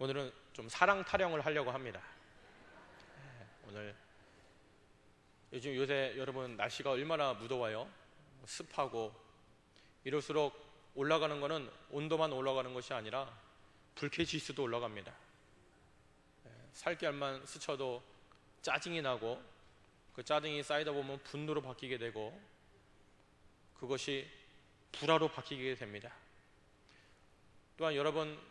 오늘은 좀 사랑 타령을 하려고 합니다. 오늘 요새 여러분 날씨가 얼마나 무더워요. 습하고 이럴수록 올라가는 거는 온도만 올라가는 것이 아니라 불쾌지수도 올라갑니다. 살결만 스쳐도 짜증이 나고 그 짜증이 쌓이다 보면 분노로 바뀌게 되고 그것이 불화로 바뀌게 됩니다. 또한 여러분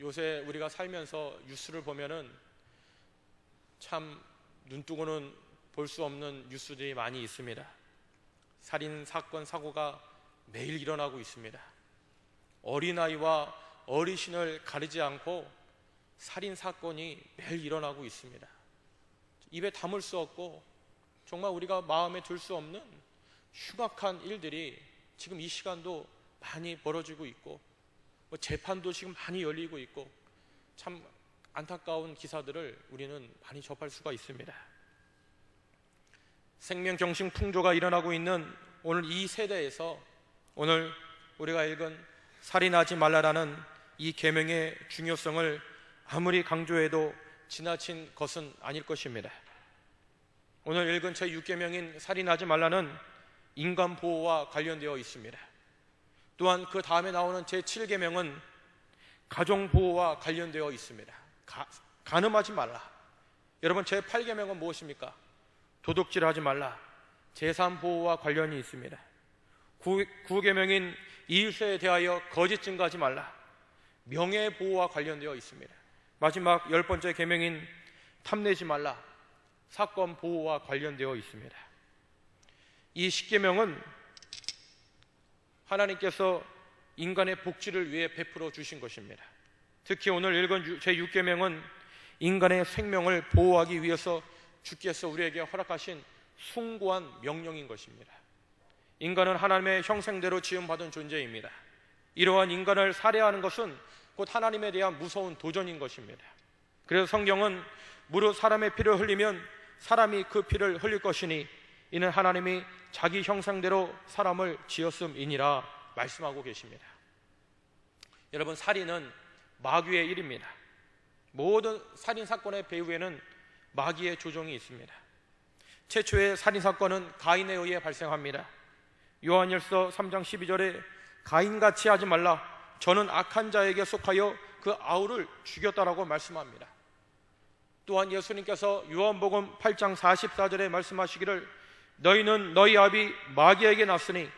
요새 우리가 살면서 뉴스를 보면은 참 눈뜨고는 볼 수 없는 뉴스들이 많이 있습니다. 살인 사건 사고가 매일 일어나고 있습니다. 어린아이와 어르신을 가리지 않고 살인 사건이 매일 일어나고 있습니다. 입에 담을 수 없고 정말 우리가 마음에 들 수 없는 흉악한 일들이 지금 이 시간도 많이 벌어지고 있고 재판도 지금 많이 열리고 있고 참 안타까운 기사들을 우리는 많이 접할 수가 있습니다. 생명정신 풍조가 일어나고 있는 오늘 이 세대에서 오늘 우리가 읽은 살인하지 말라라는 이 계명의 중요성을 아무리 강조해도 지나친 것은 아닐 것입니다. 오늘 읽은 제6계명인 살인하지 말라는 인간 보호와 관련되어 있습니다. 또한 그 다음에 나오는 제7계명은 가정보호와 관련되어 있습니다. 간음하지 말라. 여러분 제8계명은 무엇입니까? 도둑질하지 말라. 재산보호와 관련이 있습니다. 9계명인 이웃에 대하여 거짓 증거하지 말라. 명예보호와 관련되어 있습니다. 마지막 10번째 계명인 탐내지 말라. 사건보호와 관련되어 있습니다. 이 10계명은 하나님께서 인간의 복지를 위해 베풀어 주신 것입니다. 특히 오늘 읽은 제6계명은 인간의 생명을 보호하기 위해서 주께서 우리에게 허락하신 숭고한 명령인 것입니다. 인간은 하나님의 형상대로 지음받은 존재입니다. 이러한 인간을 살해하는 것은 곧 하나님에 대한 무서운 도전인 것입니다. 그래서 성경은 무릇 사람의 피를 흘리면 사람이 그 피를 흘릴 것이니 이는 하나님이 자기 형상대로 사람을 지었음이니라 말씀하고 계십니다. 여러분 살인은 마귀의 일입니다. 모든 살인사건의 배후에는 마귀의 조종이 있습니다. 최초의 살인사건은 가인에 의해 발생합니다. 요한일서 3장 12절에 가인같이 하지 말라. 저는 악한 자에게 속하여 그 아우를 죽였다라고 말씀합니다. 또한 예수님께서 요한복음 8장 44절에 말씀하시기를 너희는 너희 아비 마귀에게 났으니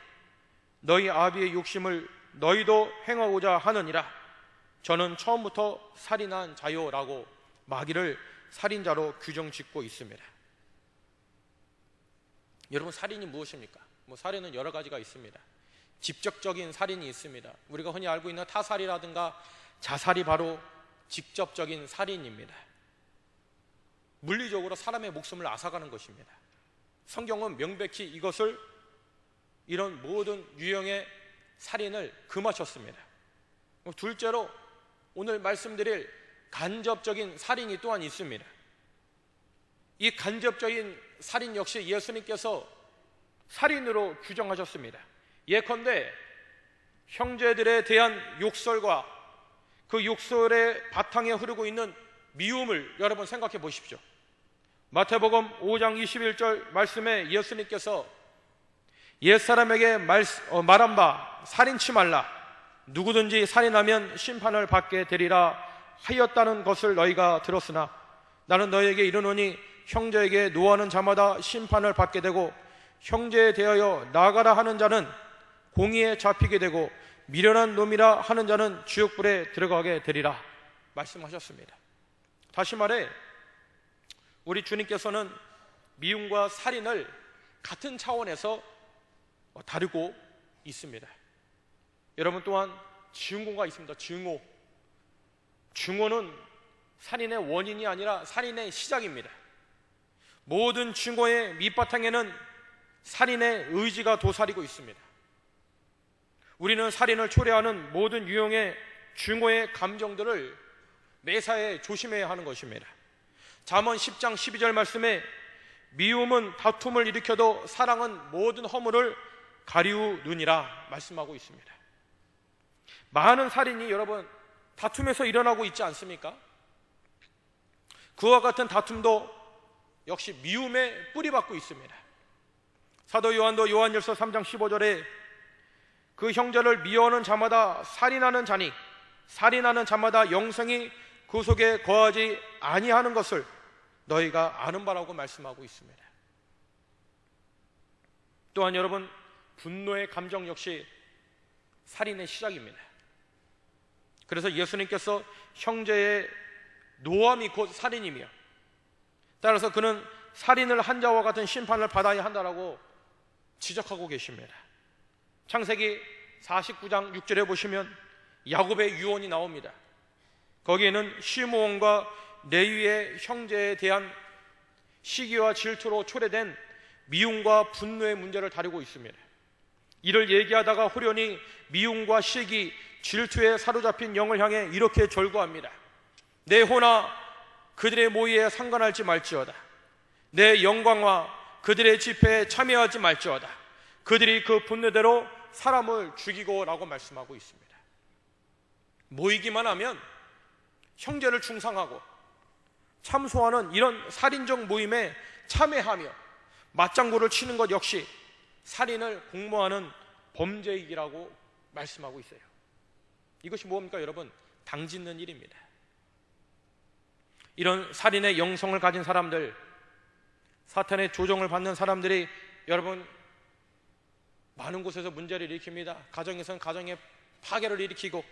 너희 아비의 욕심을 너희도 행하고자 하느니라. 저는 처음부터 살인한 자요라고 마귀를 살인자로 규정짓고 있습니다. 여러분 살인이 무엇입니까? 살인은 여러 가지가 있습니다. 직접적인 살인이 있습니다. 우리가 흔히 알고 있는 타살이라든가 자살이 바로 직접적인 살인입니다. 물리적으로 사람의 목숨을 앗아가는 것입니다. 성경은 명백히 이것을 이런 모든 유형의 살인을 금하셨습니다. 둘째로 오늘 말씀드릴 간접적인 살인이 또한 있습니다. 이 간접적인 살인 역시 예수님께서 살인으로 규정하셨습니다. 예컨대 형제들에 대한 욕설과 그 욕설의 바탕에 흐르고 있는 미움을 여러분 생각해 보십시오. 마태복음 5장 21절 말씀에 예수님께서 옛사람에게 말한 바 살인치 말라. 누구든지 살인하면 심판을 받게 되리라 하였다는 것을 너희가 들었으나 나는 너희에게 이르노니 형제에게 노하는 자마다 심판을 받게 되고 형제에 대하여 나가라 하는 자는 공의에 잡히게 되고 미련한 놈이라 하는 자는 지옥불에 들어가게 되리라 말씀하셨습니다. 다시 말해 우리 주님께서는 미움과 살인을 같은 차원에서 다루고 있습니다. 여러분 또한 증오가 있습니다. 증오는 살인의 원인이 아니라 살인의 시작입니다. 모든 증오의 밑바탕에는 살인의 의지가 도사리고 있습니다. 우리는 살인을 초래하는 모든 유형의 증오의 감정들을 매사에 조심해야 하는 것입니다. 잠언 10장 12절 말씀에 미움은 다툼을 일으켜도 사랑은 모든 허물을 가리우느니라 말씀하고 있습니다. 많은 살인이 여러분 다툼에서 일어나고 있지 않습니까? 그와 같은 다툼도 역시 미움에 뿌리박고 있습니다. 사도 요한도 요한일서 3장 15절에 그 형제를 미워하는 자마다 살인하는 자니 살인하는 자마다 영생이 그 속에 거하지 아니하는 것을 너희가 아는 바라고 말씀하고 있습니다. 또한 여러분, 분노의 감정 역시 살인의 시작입니다. 그래서 예수님께서 형제의 노함이 곧 살인이며, 따라서 그는 살인을 한 자와 같은 심판을 받아야 한다라고 지적하고 계십니다. 창세기 49장 6절에 보시면 야곱의 유언이 나옵니다. 거기에는 시므온과 레위의 형제에 대한 시기와 질투로 초래된 미움과 분노의 문제를 다루고 있습니다. 이를 얘기하다가 호련히 미움과 시기, 질투에 사로잡힌 영을 향해 이렇게 절구합니다. 내 호나 그들의 모의에 상관하지 말지어다. 내 영광과 그들의 집회에 참여하지 말지어다. 그들이 그 분노대로 사람을 죽이고 라고 말씀하고 있습니다. 모이기만 하면 형제를 중상하고 참소하는 이런 살인적 모임에 참여하며 맞장구를 치는 것 역시 살인을 공모하는 범죄이라고 말씀하고 있어요. 이것이 뭡니까 여러분? 당짓는 일입니다. 이런 살인의 영성을 가진 사람들, 사탄의 조종을 받는 사람들이 여러분 많은 곳에서 문제를 일으킵니다. 가정에선 가정의 파괴를 일으키고,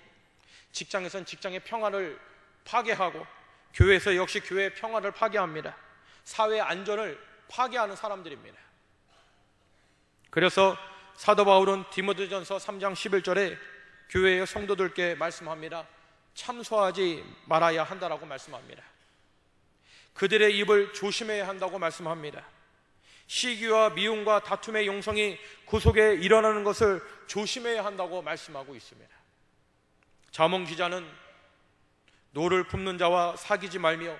직장에선 직장의 평화를 파괴하고, 교회에서 역시 교회의 평화를 파괴합니다. 사회의 안전을 파괴하는 사람들입니다. 그래서 사도 바울은 디모데전서 3장 11절에 교회의 성도들께 말씀합니다. 참소하지 말아야 한다라고 말씀합니다. 그들의 입을 조심해야 한다고 말씀합니다. 시기와 미움과 다툼의 영성이 그 속에 일어나는 것을 조심해야 한다고 말씀하고 있습니다. 잠언 기자는 노를 품는 자와 사귀지 말며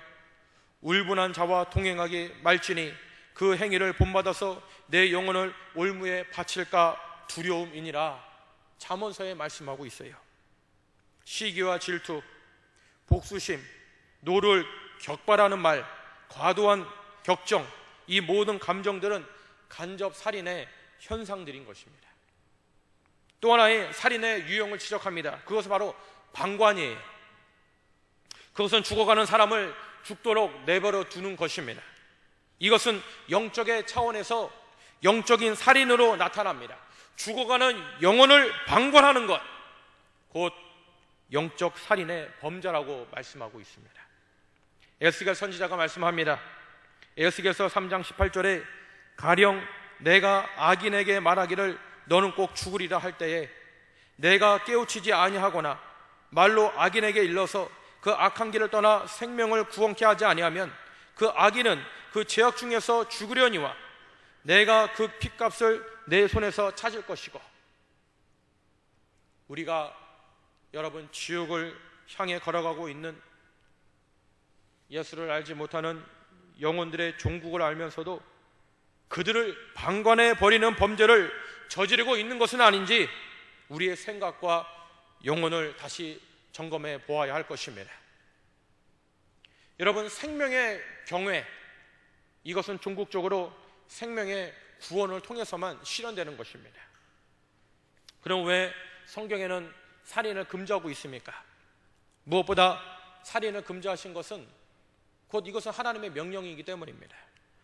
울분한 자와 동행하기 말지니 그 행위를 본받아서 내 영혼을 올무에 바칠까 두려움이니라 잠언서에 말씀하고 있어요. 시기와 질투, 복수심, 노를 격발하는 말, 과도한 격정, 이 모든 감정들은 간접 살인의 현상들인 것입니다. 또 하나의 살인의 유형을 지적합니다. 그것은 바로 방관이에요. 그것은 죽어가는 사람을 죽도록 내버려 두는 것입니다. 이것은 영적의 차원에서 영적인 살인으로 나타납니다. 죽어가는 영혼을 방관하는 것, 곧 영적 살인의 범죄라고 말씀하고 있습니다. 에스겔 선지자가 말씀합니다. 에스겔서 3장 18절에 가령 내가 악인에게 말하기를 너는 꼭 죽으리라 할 때에 내가 깨우치지 아니하거나 말로 악인에게 일러서 그 악한 길을 떠나 생명을 구원케 하지 아니하면 그 악인은 그 죄악 중에서 죽으려니와 내가 그 핏값을 내 손에서 찾을 것이고. 우리가 여러분 지옥을 향해 걸어가고 있는 예수를 알지 못하는 영혼들의 종국을 알면서도 그들을 방관해 버리는 범죄를 저지르고 있는 것은 아닌지 우리의 생각과 영혼을 다시 점검해 보아야 할 것입니다. 여러분, 생명의 경외, 이것은 종국적으로 생명의 구원을 통해서만 실현되는 것입니다. 그럼 왜 성경에는 살인을 금지하고 있습니까? 무엇보다 살인을 금지하신 것은 곧 이것은 하나님의 명령이기 때문입니다.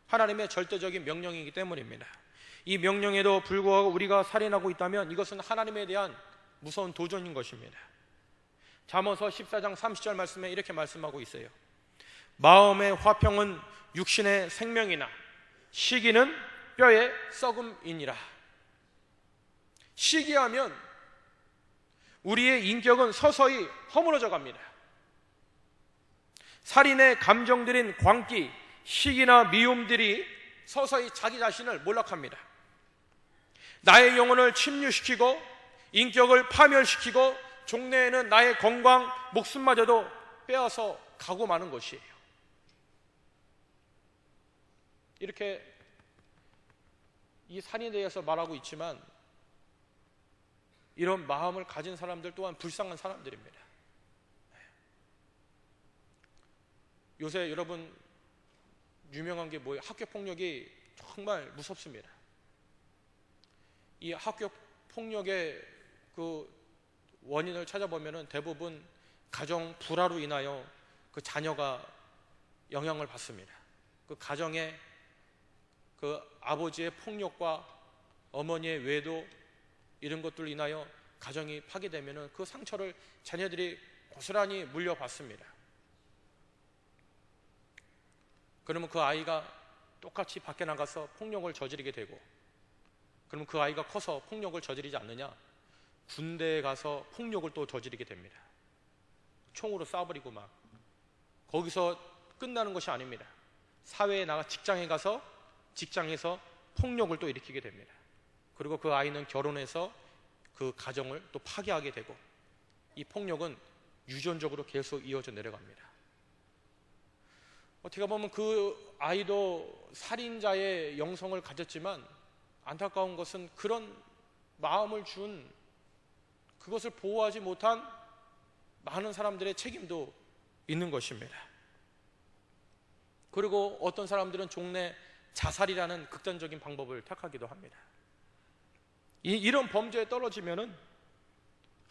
하나님의 절대적인 명령이기 때문입니다. 이 명령에도 불구하고 우리가 살인하고 있다면 이것은 하나님에 대한 무서운 도전인 것입니다. 잠언서 14장 30절 말씀에 이렇게 말씀하고 있어요. 마음의 화평은 육신의 생명이나 시기는 뼈의 썩음이니라. 시기하면 우리의 인격은 서서히 허물어져 갑니다. 살인의 감정들인 광기, 시기나 미움들이 서서히 자기 자신을 몰락합니다. 나의 영혼을 침류시키고 인격을 파멸시키고 종래에는 나의 건강, 목숨마저도 빼앗아 가고 마는 것이에요. 이렇게 이 살인에 대해서 말하고 있지만 이런 마음을 가진 사람들 또한 불쌍한 사람들입니다. 요새 여러분 유명한 게 뭐예요? 학교 폭력이 정말 무섭습니다. 이 학교 폭력의 그 원인을 찾아보면은 대부분 가정 불화로 인하여 그 자녀가 영향을 받습니다. 그 가정의 그 아버지의 폭력과 어머니의 외도 이런 것들로 인하여 가정이 파괴되면은 그 상처를 자녀들이 고스란히 물려받습니다. 그러면 그 아이가 똑같이 밖에 나가서 폭력을 저지르게 되고, 그러면 그 아이가 커서 폭력을 저지르지 않느냐? 군대에 가서 폭력을 또 저지르게 됩니다. 총으로 쏴버리고 막. 거기서 끝나는 것이 아닙니다. 사회에 나가 직장에 가서 직장에서 폭력을 또 일으키게 됩니다. 그리고 그 아이는 결혼해서 그 가정을 또 파괴하게 되고, 이 폭력은 유전적으로 계속 이어져 내려갑니다. 어떻게 보면 그 아이도 살인자의 영성을 가졌지만 안타까운 것은 그런 마음을 준, 그것을 보호하지 못한 많은 사람들의 책임도 있는 것입니다. 그리고 어떤 사람들은 종래 자살이라는 극단적인 방법을 택하기도 합니다. 이런 범죄에 떨어지면은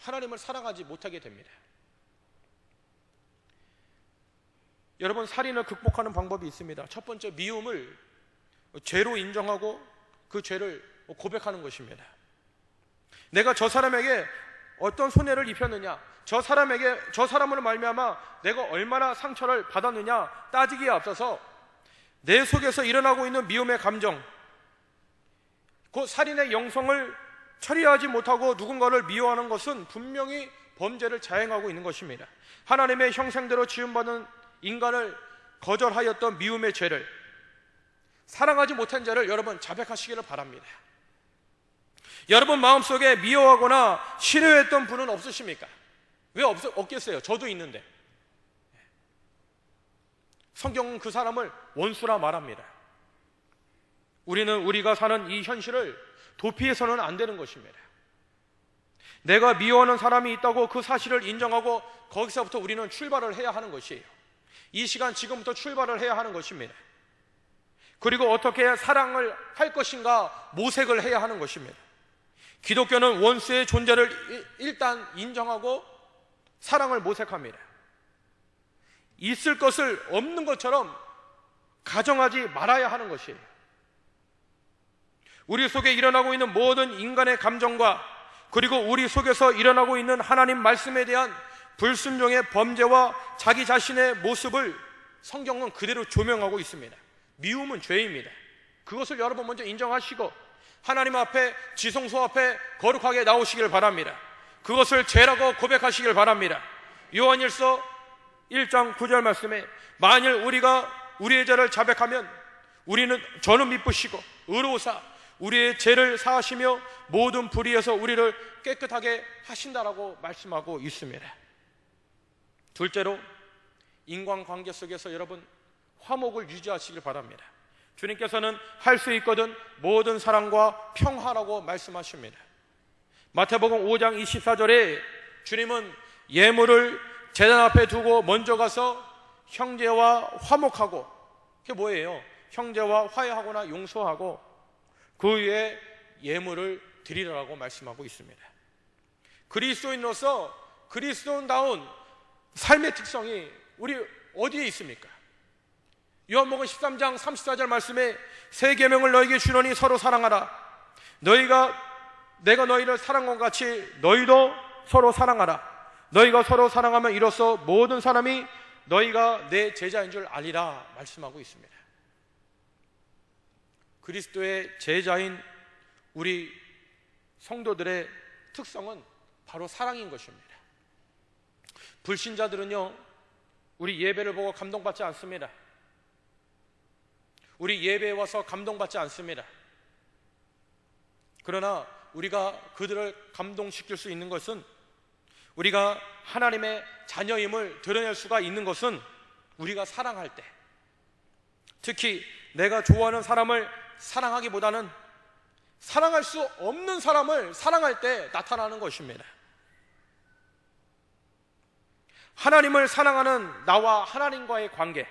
하나님을 사랑하지 못하게 됩니다. 여러분, 살인을 극복하는 방법이 있습니다. 첫 번째, 미움을 죄로 인정하고 그 죄를 고백하는 것입니다. 내가 저 사람에게 어떤 손해를 입혔느냐, 저 사람으로 말미암아 내가 얼마나 상처를 받았느냐 따지기에 앞서서 내 속에서 일어나고 있는 미움의 감정, 그 살인의 영성을 처리하지 못하고 누군가를 미워하는 것은 분명히 범죄를 자행하고 있는 것입니다. 하나님의 형상대로 지음받은 인간을 거절하였던 미움의 죄를, 사랑하지 못한 죄를 여러분 자백하시기를 바랍니다. 여러분 마음속에 미워하거나 싫어했던 분은 없으십니까? 왜 없겠어요? 저도 있는데. 성경은 그 사람을 원수라 말합니다. 우리는 우리가 사는 이 현실을 도피해서는 안 되는 것입니다. 내가 미워하는 사람이 있다고 그 사실을 인정하고 거기서부터 우리는 출발을 해야 하는 것이에요. 이 시간 지금부터 출발을 해야 하는 것입니다. 그리고 어떻게 사랑을 할 것인가 모색을 해야 하는 것입니다. 기독교는 원수의 존재를 일단 인정하고 사랑을 모색합니다. 있을 것을 없는 것처럼 가정하지 말아야 하는 것이에요. 우리 속에 일어나고 있는 모든 인간의 감정과 그리고 우리 속에서 일어나고 있는 하나님 말씀에 대한 불순종의 범죄와 자기 자신의 모습을 성경은 그대로 조명하고 있습니다. 미움은 죄입니다. 그것을 여러분 먼저 인정하시고 하나님 앞에, 지성소 앞에 거룩하게 나오시길 바랍니다. 그것을 죄라고 고백하시길 바랍니다. 요한일서 1장 9절 말씀에 만일 우리가 우리의 죄를 자백하면 저는 미쁘시고 의로우사 우리의 죄를 사하시며 모든 불의에서 우리를 깨끗하게 하신다라고 말씀하고 있습니다. 둘째로, 인간관계 속에서 여러분 화목을 유지하시길 바랍니다. 주님께서는 할 수 있거든 모든 사랑과 평화라고 말씀하십니다. 마태복음 5장 24절에 주님은 예물을 제단 앞에 두고 먼저 가서 형제와 화목하고, 그게 뭐예요? 형제와 화해하거나 용서하고 그 위에 예물을 드리라고 말씀하고 있습니다. 그리스도인으로서 그리스도인다운 삶의 특성이 우리 어디에 있습니까? 요한복음 13장 34절 말씀에 새 계명을 너에게 주노니 서로 사랑하라. 내가 너희를 사랑한 것 같이 너희도 서로 사랑하라. 너희가 서로 사랑하면 이로써 모든 사람이 너희가 내 제자인 줄 알리라 말씀하고 있습니다. 그리스도의 제자인 우리 성도들의 특성은 바로 사랑인 것입니다. 불신자들은요, 우리 예배를 보고 감동받지 않습니다. 우리 예배에 와서 감동받지 않습니다. 그러나 우리가 그들을 감동시킬 수 있는 것은, 우리가 하나님의 자녀임을 드러낼 수가 있는 것은 우리가 사랑할 때, 특히 내가 좋아하는 사람을 사랑하기보다는 사랑할 수 없는 사람을 사랑할 때 나타나는 것입니다. 하나님을 사랑하는 나와 하나님과의 관계,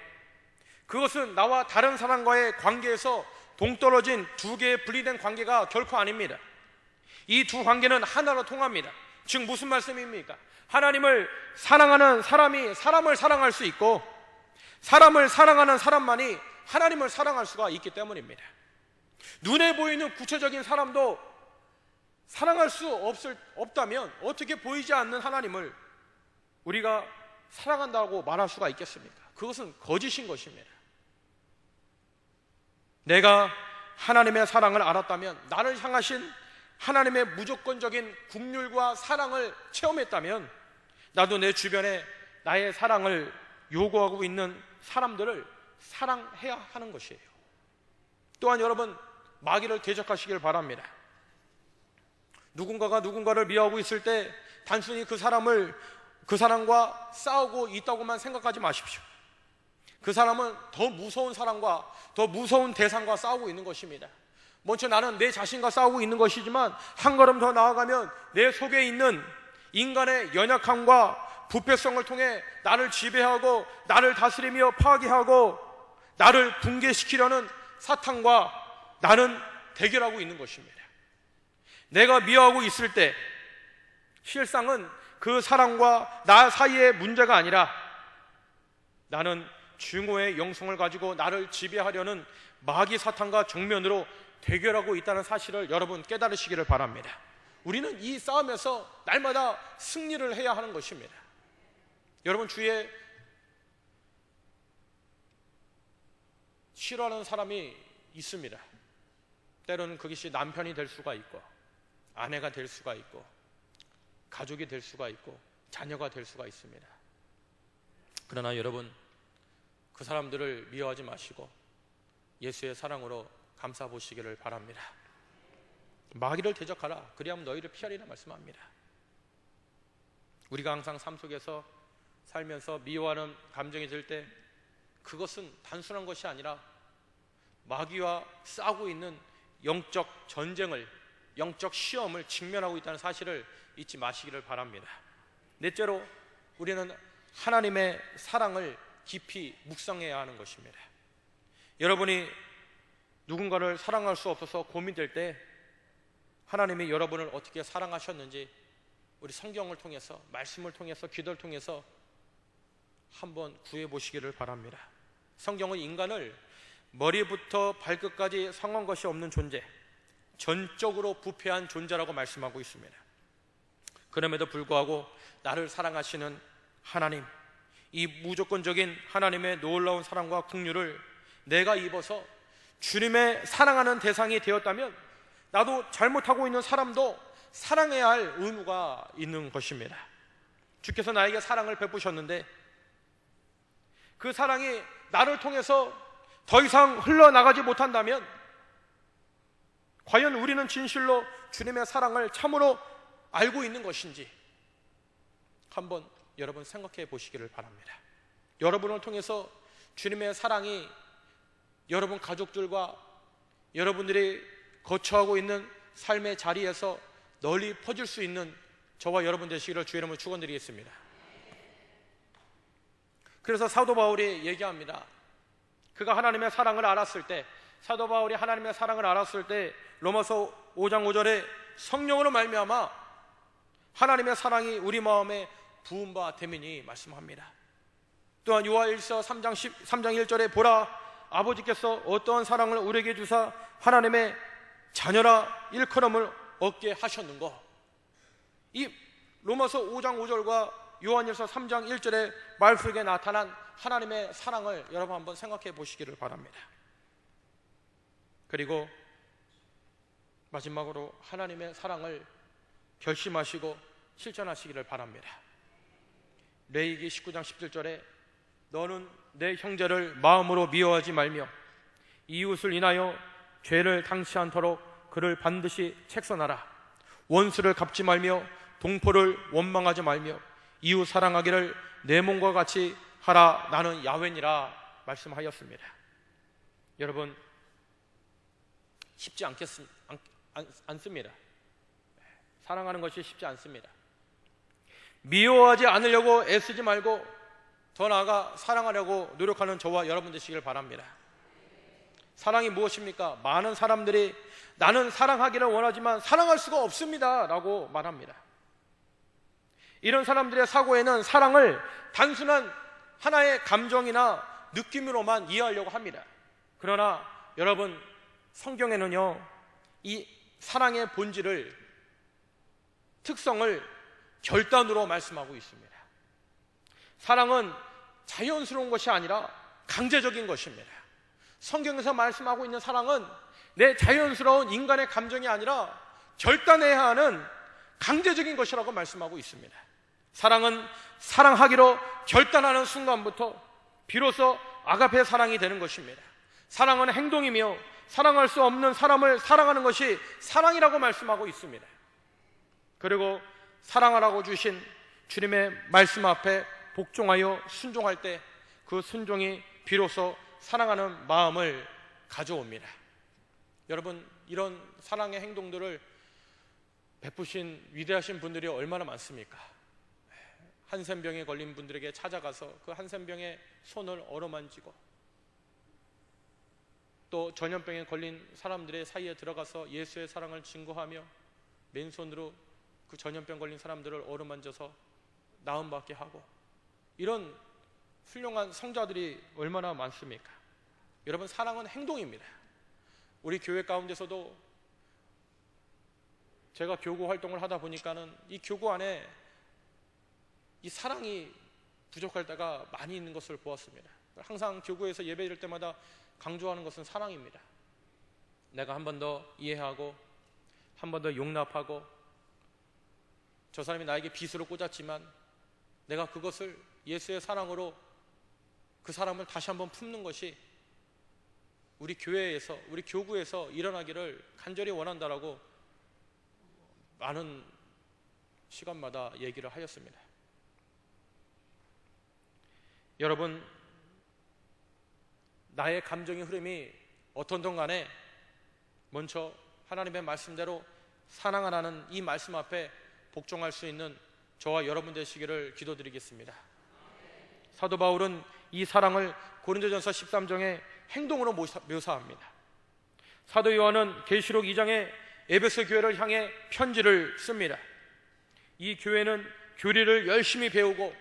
그것은 나와 다른 사람과의 관계에서 동떨어진 두 개의 분리된 관계가 결코 아닙니다. 이 두 관계는 하나로 통합니다. 즉 무슨 말씀입니까? 하나님을 사랑하는 사람이 사람을 사랑할 수 있고, 사람을 사랑하는 사람만이 하나님을 사랑할 수가 있기 때문입니다. 눈에 보이는 구체적인 사람도 사랑할 수 없다면 어떻게 보이지 않는 하나님을 우리가 사랑한다고 말할 수가 있겠습니까? 그것은 거짓인 것입니다. 내가 하나님의 사랑을 알았다면, 나를 향하신 하나님의 무조건적인 긍휼과 사랑을 체험했다면, 나도 내 주변에 나의 사랑을 요구하고 있는 사람들을 사랑해야 하는 것이에요. 또한 여러분, 마귀를 대적하시길 바랍니다. 누군가가 누군가를 미워하고 있을 때 단순히 그 사람과 싸우고 있다고만 생각하지 마십시오. 그 사람은 더 무서운 사람과 더 무서운 대상과 싸우고 있는 것입니다. 먼저 나는 내 자신과 싸우고 있는 것이지만, 한 걸음 더 나아가면 내 속에 있는 인간의 연약함과 부패성을 통해 나를 지배하고 나를 다스리며 파괴하고 나를 붕괴시키려는 사탄과 나는 대결하고 있는 것입니다. 내가 미워하고 있을 때 실상은 그 사람과 나 사이의 문제가 아니라, 나는 증오의 영성을 가지고 나를 지배하려는 마귀 사탄과 정면으로 대결하고 있다는 사실을 여러분 깨달으시기를 바랍니다. 우리는 이 싸움에서 날마다 승리를 해야 하는 것입니다. 여러분, 주위에 싫어하는 사람이 있습니다. 때로는 그것이 남편이 될 수가 있고, 아내가 될 수가 있고, 가족이 될 수가 있고, 자녀가 될 수가 있습니다. 그러나 여러분, 그 사람들을 미워하지 마시고 예수의 사랑으로 감싸 보시기를 바랍니다. 마귀를 대적하라, 그리하면 너희를 피하리라 말씀합니다. 우리가 항상 삶 속에서 살면서 미워하는 감정이 들 때, 그것은 단순한 것이 아니라 마귀와 싸우고 있는 영적 전쟁을, 영적 시험을 직면하고 있다는 사실을 잊지 마시기를 바랍니다. 넷째로, 우리는 하나님의 사랑을 깊이 묵상해야 하는 것입니다. 여러분이 누군가를 사랑할 수 없어서 고민될 때, 하나님이 여러분을 어떻게 사랑하셨는지 우리 성경을 통해서, 말씀을 통해서, 기도를 통해서 한번 구해 보시기를 바랍니다. 성경은 인간을 머리부터 발끝까지 상한 것이 없는 존재, 전적으로 부패한 존재라고 말씀하고 있습니다. 그럼에도 불구하고 나를 사랑하시는 하나님, 이 무조건적인 하나님의 놀라운 사랑과 긍휼을 내가 입어서 주님의 사랑하는 대상이 되었다면, 나도 잘못하고 있는 사람도 사랑해야 할 의무가 있는 것입니다. 주께서 나에게 사랑을 베푸셨는데 그 사랑이 나를 통해서 더 이상 흘러나가지 못한다면, 과연 우리는 진실로 주님의 사랑을 참으로 알고 있는 것인지 한번 여러분 생각해 보시기를 바랍니다. 여러분을 통해서 주님의 사랑이 여러분 가족들과 여러분들이 거처하고 있는 삶의 자리에서 널리 퍼질 수 있는 저와 여러분 되시기를 주의 이름으로 축원드리겠습니다. 그래서 사도 바울이 얘기합니다. 그가 하나님의 사랑을 알았을 때, 사도 바울이 하나님의 사랑을 알았을 때 로마서 5장 5절에 성령으로 말미암아 하나님의 사랑이 우리 마음에 부은 바 됨이니 말씀합니다. 또한 요한일서 3장 1절에 보라, 아버지께서 어떠한 사랑을 우리에게 주사 하나님의 자녀라 일컬음을 얻게 하셨는고. 이 로마서 5장 5절과 요한일서 3장 1절의 말 속에 나타난 하나님의 사랑을 여러분 한번 생각해 보시기를 바랍니다. 그리고 마지막으로 하나님의 사랑을 결심하시고 실천하시기를 바랍니다. 레위기 19장 17절에 너는 내 형제를 마음으로 미워하지 말며 이웃을 인하여 죄를 당치 않도록 그를 반드시 책선하라. 원수를 갚지 말며 동포를 원망하지 말며 이웃 사랑하기를 내 몸과 같이 하라. 나는 야훼니라 말씀하였습니다. 여러분, 쉽지 않습니다. 사랑하는 것이 쉽지 않습니다. 미워하지 않으려고 애쓰지 말고 더 나아가 사랑하려고 노력하는 저와 여러분 되시길 바랍니다. 사랑이 무엇입니까? 많은 사람들이 나는 사랑하기를 원하지만 사랑할 수가 없습니다 라고 말합니다. 이런 사람들의 사고에는 사랑을 단순한 하나의 감정이나 느낌으로만 이해하려고 합니다. 그러나 여러분, 성경에는요, 이 사랑의 본질을, 특성을 결단으로 말씀하고 있습니다. 사랑은 자연스러운 것이 아니라 강제적인 것입니다. 성경에서 말씀하고 있는 사랑은 내 자연스러운 인간의 감정이 아니라 결단해야 하는 강제적인 것이라고 말씀하고 있습니다. 사랑은 사랑하기로 결단하는 순간부터 비로소 아가페 사랑이 되는 것입니다. 사랑은 행동이며 사랑할 수 없는 사람을 사랑하는 것이 사랑이라고 말씀하고 있습니다. 그리고 사랑하라고 주신 주님의 말씀 앞에 복종하여 순종할 때 그 순종이 비로소 사랑하는 마음을 가져옵니다. 여러분, 이런 사랑의 행동들을 베푸신 위대하신 분들이 얼마나 많습니까? 한센병에 걸린 분들에게 찾아가서 그 한센병의 손을 어루만지고, 또 전염병에 걸린 사람들의 사이에 들어가서 예수의 사랑을 증거하며 맨손으로 그 전염병 걸린 사람들을 어루만져서 나음받게 하고, 이런 훌륭한 성자들이 얼마나 많습니까? 여러분, 사랑은 행동입니다. 우리 교회 가운데서도 제가 교구 활동을 하다 보니까는 이 교구 안에 이 사랑이 부족할 때가 많이 있는 것을 보았습니다. 항상 교구에서 예배 드릴 때마다 강조하는 것은 사랑입니다. 내가 한 번 더 이해하고, 한 번 더 용납하고, 저 사람이 나에게 빗으로 꽂았지만 내가 그것을 예수의 사랑으로 그 사람을 다시 한번 품는 것이 우리 교회에서, 우리 교구에서 일어나기를 간절히 원한다라고 많은 시간마다 얘기를 하였습니다. 여러분, 나의 감정의 흐름이 어떤든 간에 먼저 하나님의 말씀대로 사랑하라는 이 말씀 앞에 복종할 수 있는 저와 여러분 되시기를 기도드리겠습니다. 사도 바울은 이 사랑을 고린도전서 13장의 행동으로 묘사합니다. 사도 요한은 계시록 2장에 에베소 교회를 향해 편지를 씁니다. 이 교회는 교리를 열심히 배우고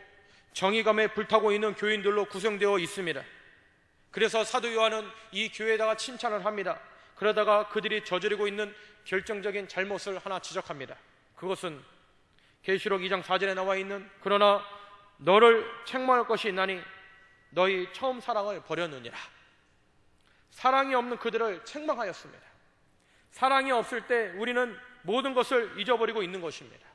정의감에 불타고 있는 교인들로 구성되어 있습니다. 그래서 사도 요한은 이 교회에다가 칭찬을 합니다. 그러다가 그들이 저지르고 있는 결정적인 잘못을 하나 지적합니다. 그것은 계시록 2장 4절에 나와 있는 그러나 너를 책망할 것이 있나니 너희 처음 사랑을 버렸느니라. 사랑이 없는 그들을 책망하였습니다. 사랑이 없을 때 우리는 모든 것을 잊어버리고 있는 것입니다.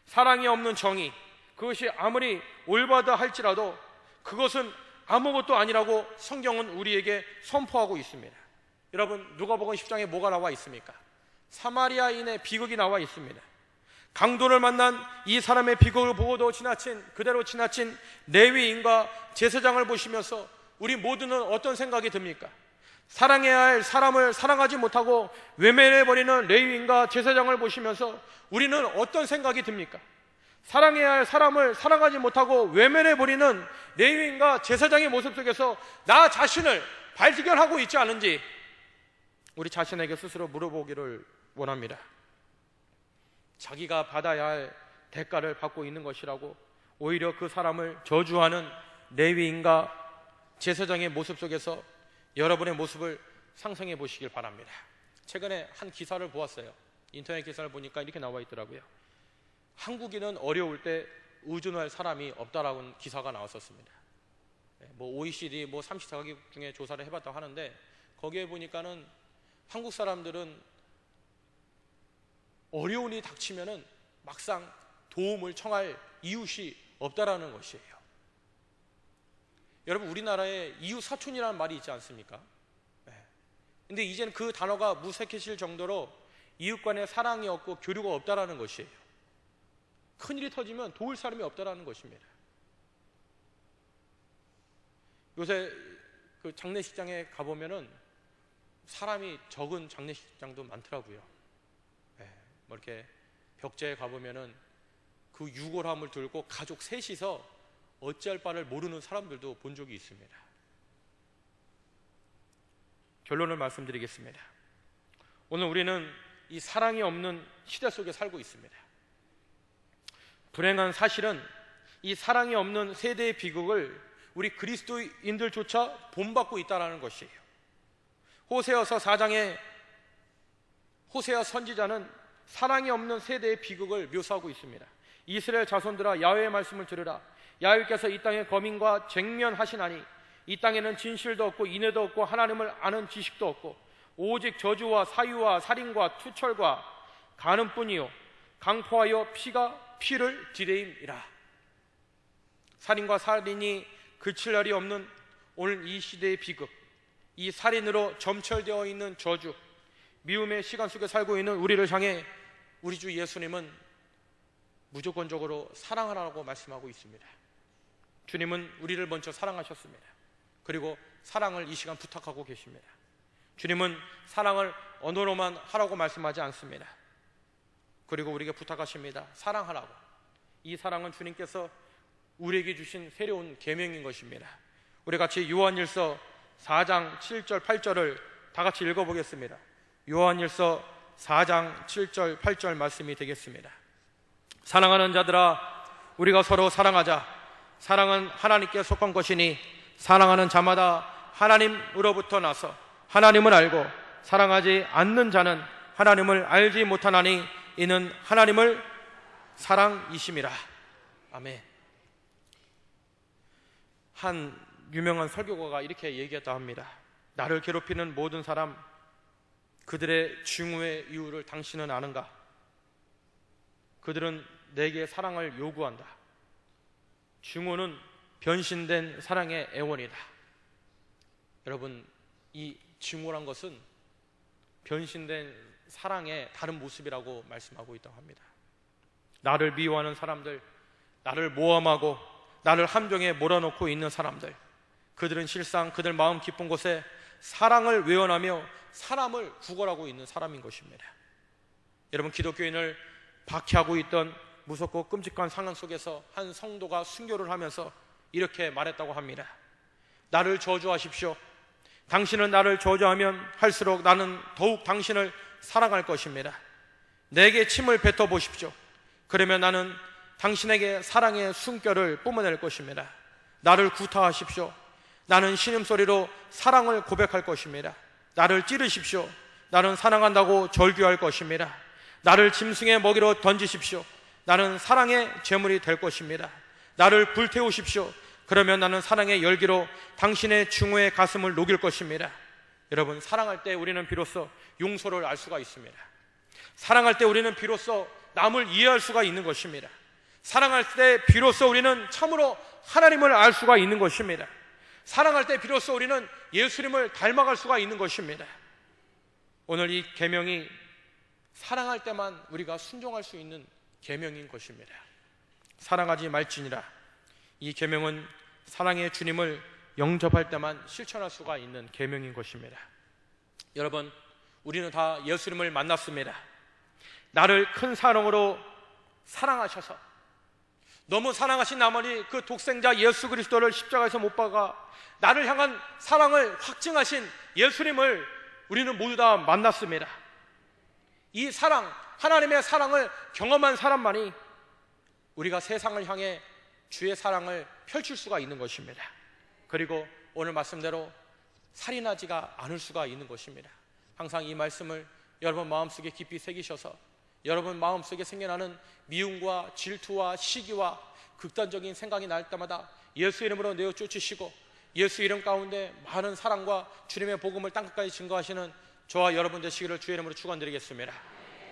사랑이 없는 정의, 그것이 아무리 올바르다 할지라도 그것은 아무것도 아니라고 성경은 우리에게 선포하고 있습니다. 여러분, 누가복음 10장에 뭐가 나와 있습니까? 사마리아인의 비극이 나와 있습니다. 강도를 만난 이 사람의 비극을 보고도 그대로 지나친 레위인과 제사장을 보시면서 우리 모두는 어떤 생각이 듭니까? 사랑해야 할 사람을 사랑하지 못하고 외면해버리는 레위인과 제사장을 보시면서 우리는 어떤 생각이 듭니까? 사랑해야 할 사람을 사랑하지 못하고 외면해버리는 레위인과 제사장의 모습 속에서 나 자신을 발견하고 있지 않은지 우리 자신에게 스스로 물어보기를 원합니다. 자기가 받아야 할 대가를 받고 있는 것이라고 오히려 그 사람을 저주하는 레위인과 제사장의 모습 속에서 여러분의 모습을 상상해 보시길 바랍니다. 최근에 한 기사를 보았어요. 인터넷 기사를 보니까 이렇게 나와 있더라고요. 한국인은 어려울 때 의존할 사람이 없다라는 기사가 나왔었습니다. OECD 34가국 중에 조사를 해봤다고 하는데 거기에 보니까는 한국 사람들은 어려운 일이 닥치면은 막상 도움을 청할 이웃이 없다라는 것이에요. 여러분, 우리나라에 이웃 사촌이라는 말이 있지 않습니까? 근데 이제는 그 단어가 무색해질 정도로 이웃 간의 사랑이 없고 교류가 없다라는 것이에요. 큰일이 터지면 도울 사람이 없다라는 것입니다. 요새 그 장례식장에 가보면은 사람이 적은 장례식장도 많더라고요. 뭐 이렇게 벽제에 가보면은 그 유골함을 들고 가족 셋이서 어찌할 바를 모르는 사람들도 본 적이 있습니다. 결론을 말씀드리겠습니다. 오늘 우리는 이 사랑이 없는 시대 속에 살고 있습니다. 불행한 사실은 이 사랑이 없는 세대의 비극을 우리 그리스도인들조차 본받고 있다는 것이에요. 호세아서 4장에 호세아 선지자는 사랑이 없는 세대의 비극을 묘사하고 있습니다. 이스라엘 자손들아, 야훼의 말씀을 들으라. 야훼께서 이 땅에 거민과 쟁면하시나니 이 땅에는 진실도 없고 인애도 없고 하나님을 아는 지식도 없고 오직 저주와 사유와 살인과 투철과 간음뿐이요 강포하여 피가 피를 디대임이라. 살인과 살인이 그칠 날이 없는 오늘 이 시대의 비극, 이 살인으로 점철되어 있는 저주, 미움의 시간 속에 살고 있는 우리를 향해 우리 주 예수님은 무조건적으로 사랑하라고 말씀하고 있습니다. 주님은 우리를 먼저 사랑하셨습니다. 그리고 사랑을 이 시간 부탁하고 계십니다. 주님은 사랑을 언어로만 하라고 말씀하지 않습니다. 그리고 우리에게 부탁하십니다. 사랑하라고. 이 사랑은 주님께서 우리에게 주신 새로운 계명인 것입니다. 우리 같이 요한일서 4장 7절 8절을 다 같이 읽어보겠습니다. 요한일서 4장 7절 8절 말씀이 되겠습니다. 사랑하는 자들아, 우리가 서로 사랑하자. 사랑은 하나님께 속한 것이니 사랑하는 자마다 하나님으로부터 나서 하나님을 알고 사랑하지 않는 자는 하나님을 알지 못하나니 이는 하나님을 사랑이심이라. 아멘. 한 유명한 설교가가 이렇게 얘기했다 합니다. 나를 괴롭히는 모든 사람, 그들의 증오의 이유를 당신은 아는가? 그들은 내게 사랑을 요구한다. 증오는 변신된 사랑의 애원이다. 여러분, 이 증오란 것은 변신된 사랑의 다른 모습이라고 말씀하고 있다고 합니다. 나를 미워하는 사람들, 나를 모함하고 나를 함정에 몰아넣고 있는 사람들, 그들은 실상 그들 마음 깊은 곳에 사랑을 외원하며 사람을 구걸하고 있는 사람인 것입니다. 여러분, 기독교인을 박해하고 있던 무섭고 끔찍한 상황 속에서 한 성도가 순교를 하면서 이렇게 말했다고 합니다. 나를 저주하십시오. 당신은 나를 저주하면 할수록 나는 더욱 당신을 사랑할 것입니다. 내게 침을 뱉어 보십시오. 그러면 나는 당신에게 사랑의 숨결을 뿜어낼 것입니다. 나를 구타하십시오. 나는 신음소리로 사랑을 고백할 것입니다. 나를 찌르십시오. 나는 사랑한다고 절규할 것입니다. 나를 짐승의 먹이로 던지십시오. 나는 사랑의 제물이 될 것입니다. 나를 불태우십시오. 그러면 나는 사랑의 열기로 당신의 증오의 가슴을 녹일 것입니다. 여러분, 사랑할 때 우리는 비로소 용서를 알 수가 있습니다. 사랑할 때 우리는 비로소 남을 이해할 수가 있는 것입니다. 사랑할 때 비로소 우리는 참으로 하나님을 알 수가 있는 것입니다. 사랑할 때 비로소 우리는 예수님을 닮아갈 수가 있는 것입니다. 오늘 이 계명이 사랑할 때만 우리가 순종할 수 있는 계명인 것입니다. 사랑하지 말지니라. 이 계명은 사랑의 주님을 영접할 때만 실천할 수가 있는 계명인 것입니다. 여러분, 우리는 다 예수님을 만났습니다. 나를 큰 사랑으로 사랑하셔서 너무 사랑하신 나머지 그 독생자 예수 그리스도를 십자가에서 못 박아 나를 향한 사랑을 확증하신 예수님을 우리는 모두 다 만났습니다. 이 사랑, 하나님의 사랑을 경험한 사람만이 우리가 세상을 향해 주의 사랑을 펼칠 수가 있는 것입니다. 그리고 오늘 말씀대로 살인하지가 않을 수가 있는 것입니다. 항상 이 말씀을 여러분 마음속에 깊이 새기셔서 여러분 마음속에 생겨나는 미움과 질투와 시기와 극단적인 생각이 날 때마다 예수 이름으로 내어 쫓으시고 예수 이름 가운데 많은 사랑과 주님의 복음을 땅끝까지 증거하시는 저와 여러분 되시기를 주의 이름으로 축원드리겠습니다.